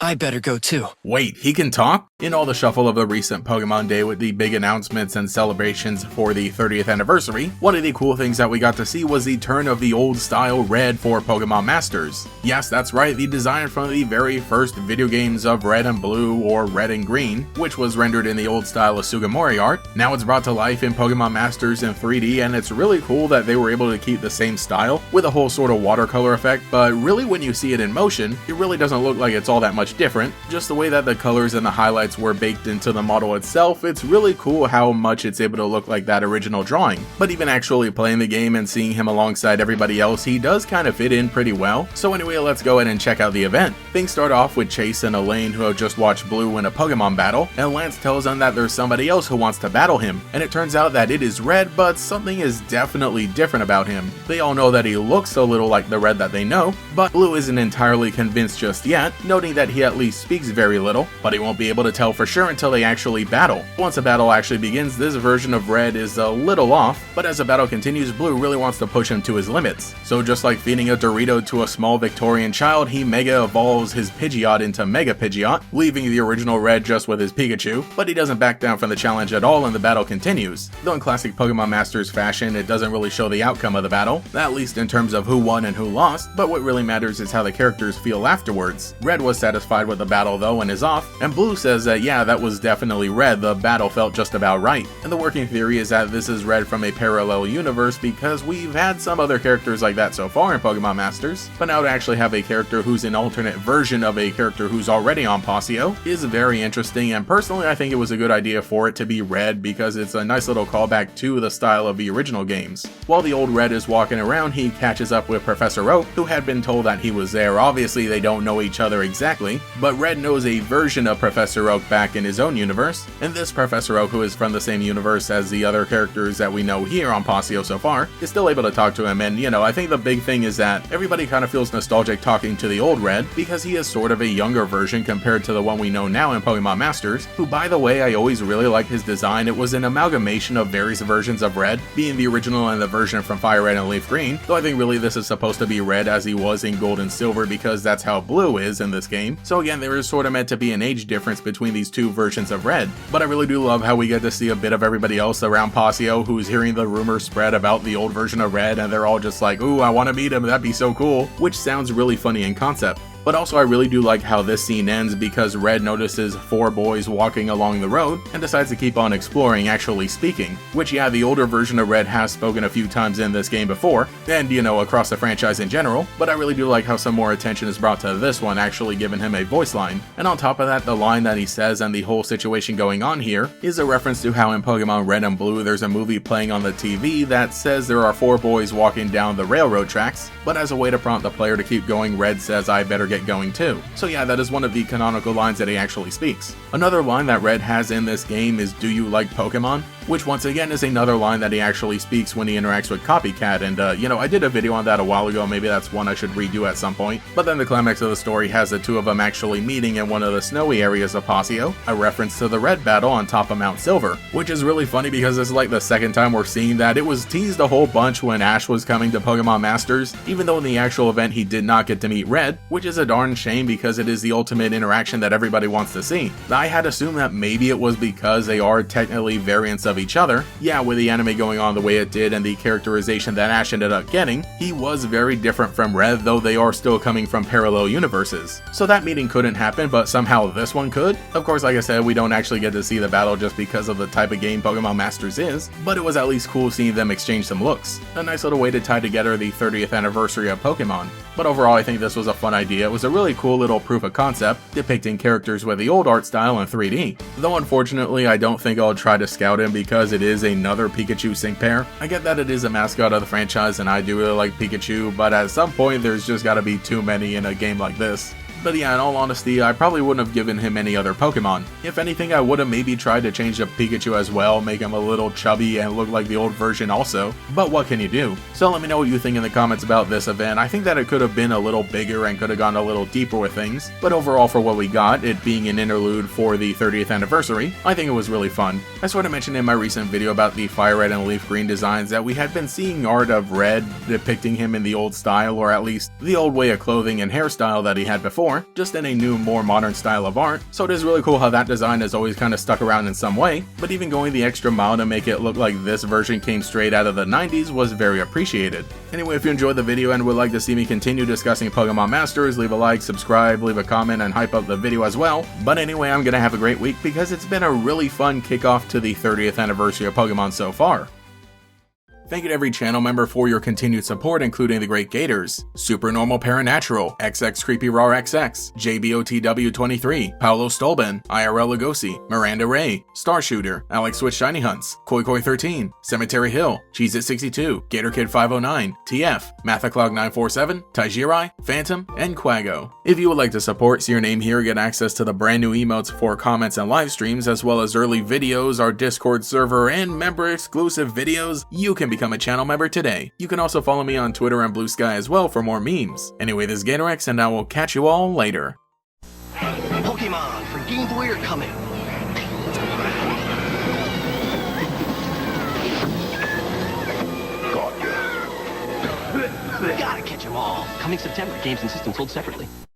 I better go too. Wait, he can talk? In all the shuffle of the recent Pokemon Day with the big announcements and celebrations for the 30th anniversary, one of the cool things that we got to see was the turn of the old style red for Pokemon Masters. Yes, that's right, the design from the very first video games of Red and Blue or Red and Green, which was rendered in the old style of Sugimori art. Now it's brought to life in Pokemon Masters in 3D, and it's really cool that they were able to keep the same style with a whole sort of watercolor effect, but really when you see it in motion, it really doesn't look like it's all that much different. Just the way that the colors and the highlights were baked into the model itself, it's really cool how much it's able to look like that original drawing. But even actually playing the game and seeing him alongside everybody else, he does kind of fit in pretty well. So anyway, let's go ahead and check out the event. Things start off with Chase and Elaine, who have just watched Blue win a Pokemon battle, and Lance tells them that there's somebody else who wants to battle him, and it turns out that it is Red, but something is definitely different about him. They all know that he looks a little like the Red that they know, but Blue isn't entirely convinced just yet, noting that he at least speaks very little, but he won't be able to tell for sure until they actually battle. Once a battle actually begins, this version of Red is a little off, but as the battle continues, Blue really wants to push him to his limits. So just like feeding a Dorito to a small Victorian child, he mega evolves his Pidgeot into Mega Pidgeot, leaving the original Red just with his Pikachu, but he doesn't back down from the challenge at all and the battle continues. Though in classic Pokemon Masters fashion, it doesn't really show the outcome of the battle, at least in terms of who won and who lost, but what really matters is how the characters feel afterwards. Red was satisfied with the battle though and is off, and Blue says that yeah, that was definitely Red, the battle felt just about right. And the working theory is that this is Red from a parallel universe because we've had some other characters like that so far in Pokemon Masters, but now to actually have a character who's an alternate version of a character who's already on Pasio is very interesting, and personally I think it was a good idea for it to be Red because it's a nice little callback to the style of the original games. While the old Red is walking around, he catches up with Professor Oak, who had been told that he was there. Obviously they don't know each other exactly, but Red knows a version of Professor Oak back in his own universe, and this Professor Oak, who is from the same universe as the other characters that we know here on Pasio so far, is still able to talk to him. And I think the big thing is that everybody kind of feels nostalgic talking to the old Red because he is sort of a younger version compared to the one we know now in Pokemon Masters, who by the way I always really liked his design. It was an amalgamation of various versions of Red, being the original and the version from Fire Red and Leaf Green, though I think really this is supposed to be Red as he was in Gold and Silver because that's how Blue is in this game. So again, there is sort of meant to be an age difference between these two versions of Red, but I really do love how we get to see a bit of everybody else around Pasio who's hearing the rumors spread about the old version of Red, and they're all just like, ooh, I want to meet him, that'd be so cool, which sounds really funny in concept. But also I really do like how this scene ends because Red notices 4 boys walking along the road and decides to keep on exploring, actually speaking, which yeah, the older version of Red has spoken a few times in this game before, and across the franchise in general, but I really do like how some more attention is brought to this one, actually giving him a voice line. And on top of that, the line that he says and the whole situation going on here is a reference to how in Pokemon Red and Blue there's a movie playing on the TV that says there are 4 boys walking down the railroad tracks, but as a way to prompt the player to keep going, Red says, I better get going too. So yeah, that is one of the canonical lines that he actually speaks. Another line that Red has in this game is, do you like Pokemon? Which once again is another line that he actually speaks when he interacts with Copycat, and I did a video on that a while ago, maybe that's one I should redo at some point. But then the climax of the story has the two of them actually meeting in one of the snowy areas of Pasio, a reference to the Red battle on top of Mount Silver, which is really funny because it's like the second time we're seeing that. It was teased a whole bunch when Ash was coming to Pokemon Masters, even though in the actual event he did not get to meet Red, which is a darn shame because it is the ultimate interaction that everybody wants to see. I had assumed that maybe it was because they are technically variants of each other. Yeah, with the anime going on the way it did and the characterization that Ash ended up getting, he was very different from Red, though they are still coming from parallel universes. So that meeting couldn't happen, but somehow this one could. Of course, like I said, we don't actually get to see the battle just because of the type of game Pokemon Masters is, but it was at least cool seeing them exchange some looks. A nice little way to tie together the 30th anniversary of Pokemon. But overall, I think this was a fun idea. It was a really cool little proof of concept, depicting characters with the old art style in 3D. Though unfortunately, I don't think I'll try to scout him because it is another Pikachu sync pair. I get that it is a mascot of the franchise and I do really like Pikachu, but at some point there's just gotta be too many in a game like this. But yeah, in all honesty, I probably wouldn't have given him any other Pokemon. If anything, I would have maybe tried to change up Pikachu as well, make him a little chubby and look like the old version also. But what can you do? So let me know what you think in the comments about this event. I think that it could have been a little bigger and could have gone a little deeper with things, but overall for what we got, it being an interlude for the 30th anniversary, I think it was really fun. I sort of mentioned in my recent video about the Fire Red and Leaf Green designs that we had been seeing art of Red depicting him in the old style, or at least the old way of clothing and hairstyle that he had before, anymore, just in a new, more modern style of art, so it is really cool how that design has always kind of stuck around in some way, but even going the extra mile to make it look like this version came straight out of the 90s was very appreciated. Anyway, if you enjoyed the video and would like to see me continue discussing Pokemon Masters, leave a like, subscribe, leave a comment, and hype up the video as well. But anyway, I'm gonna have a great week because it's been a really fun kickoff to the 30th anniversary of Pokemon so far. Thank you to every channel member for your continued support, including the Great Gators, Super Normal Paranatural, XX Creepy Raw XX, JBOTW23, Paolo Stolben, IRL Lugosi, Miranda Ray, Star Shooter, Alex Switch Shiny Hunts, Koi13, Cemetery Hill, Cheez-It62, GatorKid 509, TF, Mathaclog947, Taijirai, Phantom, and Quago. If you would like to support, see your name here, get access to the brand new emotes for comments and live streams, as well as early videos, our Discord server, and member exclusive videos, you can become a channel member today. You can also follow me on Twitter and Blue Sky as well for more memes. Anyway, this is GatorX, and I will catch you all later. Pokemon for Game Boy are coming. Got ya. Gotta catch 'em all. Coming September, games and systems sold separately.